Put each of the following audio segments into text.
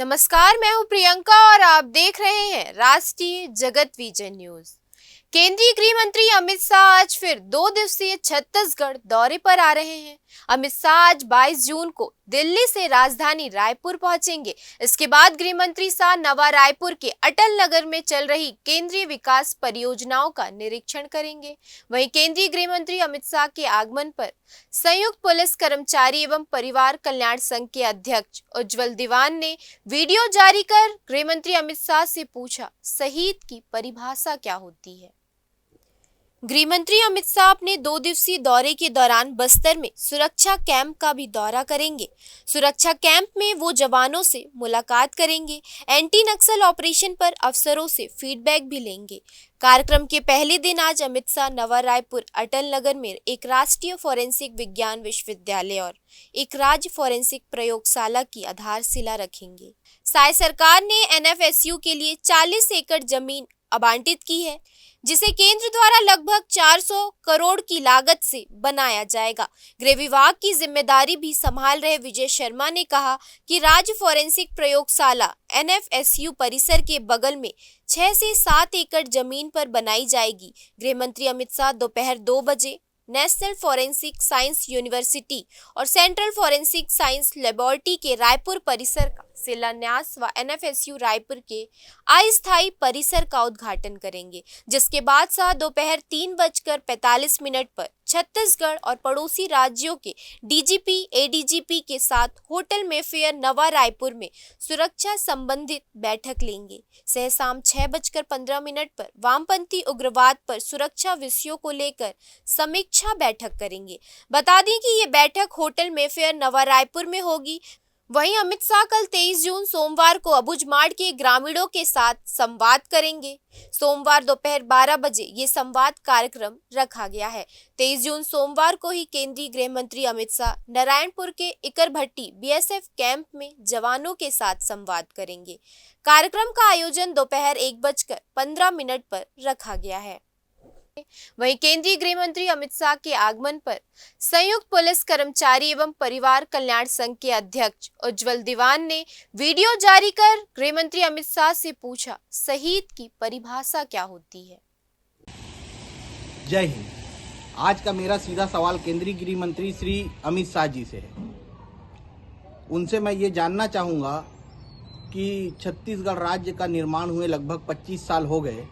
नमस्कार, मैं हूं प्रियंका और आप देख रहे हैं राष्ट्रीय जगत विजन न्यूज। केंद्रीय गृह मंत्री अमित शाह आज फिर 2 दिवसीय छत्तीसगढ़ दौरे पर आ रहे हैं। अमित शाह आज 22 जून को दिल्ली से राजधानी रायपुर पहुंचेंगे। इसके बाद गृह मंत्री शाह नवा रायपुर के अटल नगर में चल रही केंद्रीय विकास परियोजनाओं का निरीक्षण करेंगे। वहीं केंद्रीय गृह मंत्री अमित शाह के आगमन पर संयुक्त पुलिस कर्मचारी एवं परिवार कल्याण संघ के अध्यक्ष उज्जवल दीवान ने वीडियो जारी कर गृह मंत्री अमित शाह से पूछा, शहीद की परिभाषा क्या होती है। गृह मंत्री अमित शाह अपने 2 दिवसीय दौरे के दौरान बस्तर में सुरक्षा कैंप का भी दौरा करेंगे। सुरक्षा कैंप में वो जवानों से मुलाकात करेंगे। एंटी नक्सल ऑपरेशन पर अफसरों से फीडबैक भी लेंगे। कार्यक्रम के पहले दिन आज अमित शाह नवा रायपुर अटल नगर में एक राष्ट्रीय फोरेंसिक विज्ञान विश्वविद्यालय और एक राज्य फोरेंसिक प्रयोगशाला की आधारशिला रखेंगे। शाह सरकार ने एनएफएसयू के लिए 40 एकड़ जमीन आवंटित की है, जिसे केंद्र द्वारा लगभग 400 करोड़ की लागत से बनाया जाएगा। गृह विभाग की जिम्मेदारी भी संभाल रहे विजय शर्मा ने कहा कि राज्य फोरेंसिक प्रयोगशाला एनएफएसयू परिसर के बगल में 6 से 7 एकड़ जमीन पर बनाई जाएगी। गृह मंत्री अमित शाह दोपहर 2 बजे नेशनल फोरेंसिक साइंस यूनिवर्सिटी और सेंट्रल फोरेंसिक साइंस लेबोरेटरी के रायपुर परिसर का शिलान्यास व एनएफएसयू रायपुर के अस्थायी परिसर का उद्घाटन करेंगे, जिसके बाद शाह दोपहर 3:45 पर छत्तीसगढ़ और पड़ोसी राज्यों के डीजीपी एडीजीपी के साथ होटल मेफेयर नवा रायपुर में सुरक्षा संबंधित बैठक लेंगे। शाम 6:15 पर वामपंथी उग्रवाद पर सुरक्षा विषयों को लेकर समीक्षा बैठक करेंगे। बता दें कि ये बैठक होटल मेफेयर नवा रायपुर में होगी। वहीं अमित शाह कल 23 जून सोमवार को अबुझमाड़ के ग्रामीणों के साथ संवाद करेंगे। सोमवार दोपहर 12 बजे ये संवाद कार्यक्रम रखा गया है। 23 जून सोमवार को ही केंद्रीय गृह मंत्री अमित शाह नारायणपुर के इकरभट्टी बीएसएफ कैंप में जवानों के साथ संवाद करेंगे। कार्यक्रम का आयोजन दोपहर 1:15 पर रखा गया है। वहीं केंद्रीय गृह मंत्री अमित शाह के आगमन पर संयुक्त पुलिस कर्मचारी एवं परिवार कल्याण संघ के अध्यक्ष उज्जवल दीवान ने वीडियो जारी कर गृह मंत्री अमित शाह से पूछा, शहीद की परिभाषा क्या होती है। जय हिंद। आज का मेरा सीधा सवाल केंद्रीय गृह मंत्री श्री अमित शाह जी से है। उनसे मैं ये जानना चाहूँगा कि छत्तीसगढ़ राज्य का निर्माण हुए लगभग 25 साल हो गए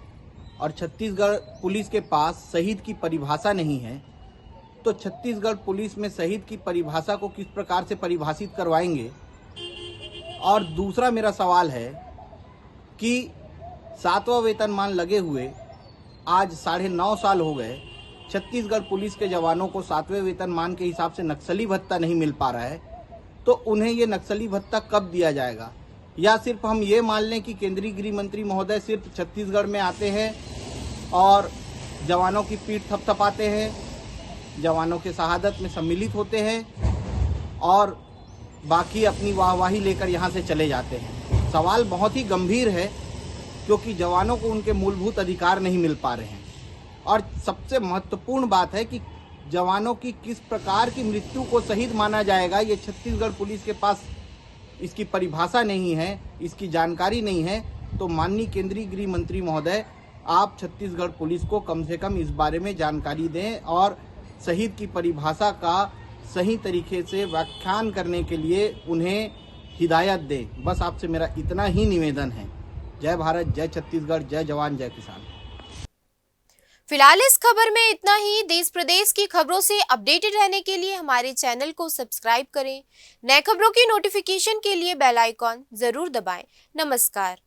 और छत्तीसगढ़ पुलिस के पास शहीद की परिभाषा नहीं है, तो छत्तीसगढ़ पुलिस में शहीद की परिभाषा को किस प्रकार से परिभाषित करवाएंगे। और दूसरा मेरा सवाल है कि 7वां वेतनमान लगे हुए आज 9.5 साल हो गए, छत्तीसगढ़ पुलिस के जवानों को 7वें वेतनमान के हिसाब से नक्सली भत्ता नहीं मिल पा रहा है, तो उन्हें ये नक्सली भत्ता कब दिया जाएगा। या सिर्फ हम ये मान लें कि केंद्रीय गृह मंत्री महोदय सिर्फ छत्तीसगढ़ में आते हैं और जवानों की पीठ थपथपाते हैं, जवानों के शहादत में सम्मिलित होते हैं और बाकी अपनी वाहवाही लेकर यहाँ से चले जाते हैं। सवाल बहुत ही गंभीर है, क्योंकि जवानों को उनके मूलभूत अधिकार नहीं मिल पा रहे हैं। और सबसे महत्वपूर्ण बात है कि जवानों की किस प्रकार की मृत्यु को शहीद माना जाएगा, ये छत्तीसगढ़ पुलिस के पास इसकी परिभाषा नहीं है, इसकी जानकारी नहीं है। तो माननीय केंद्रीय गृह मंत्री महोदय, आप छत्तीसगढ़ पुलिस को कम से कम इस बारे में जानकारी दें और शहीद की परिभाषा का सही तरीके से व्याख्यान करने के लिए उन्हें हिदायत दें। बस आपसे मेरा इतना ही निवेदन है। जय भारत, जय छत्तीसगढ़, जय जवान, जय किसान। फिलहाल इस खबर में इतना ही। देश प्रदेश की खबरों से अपडेटेड रहने के लिए हमारे चैनल को सब्सक्राइब करें। नए खबरों की नोटिफिकेशन के लिए बेल आइकॉन जरूर दबाएं। नमस्कार।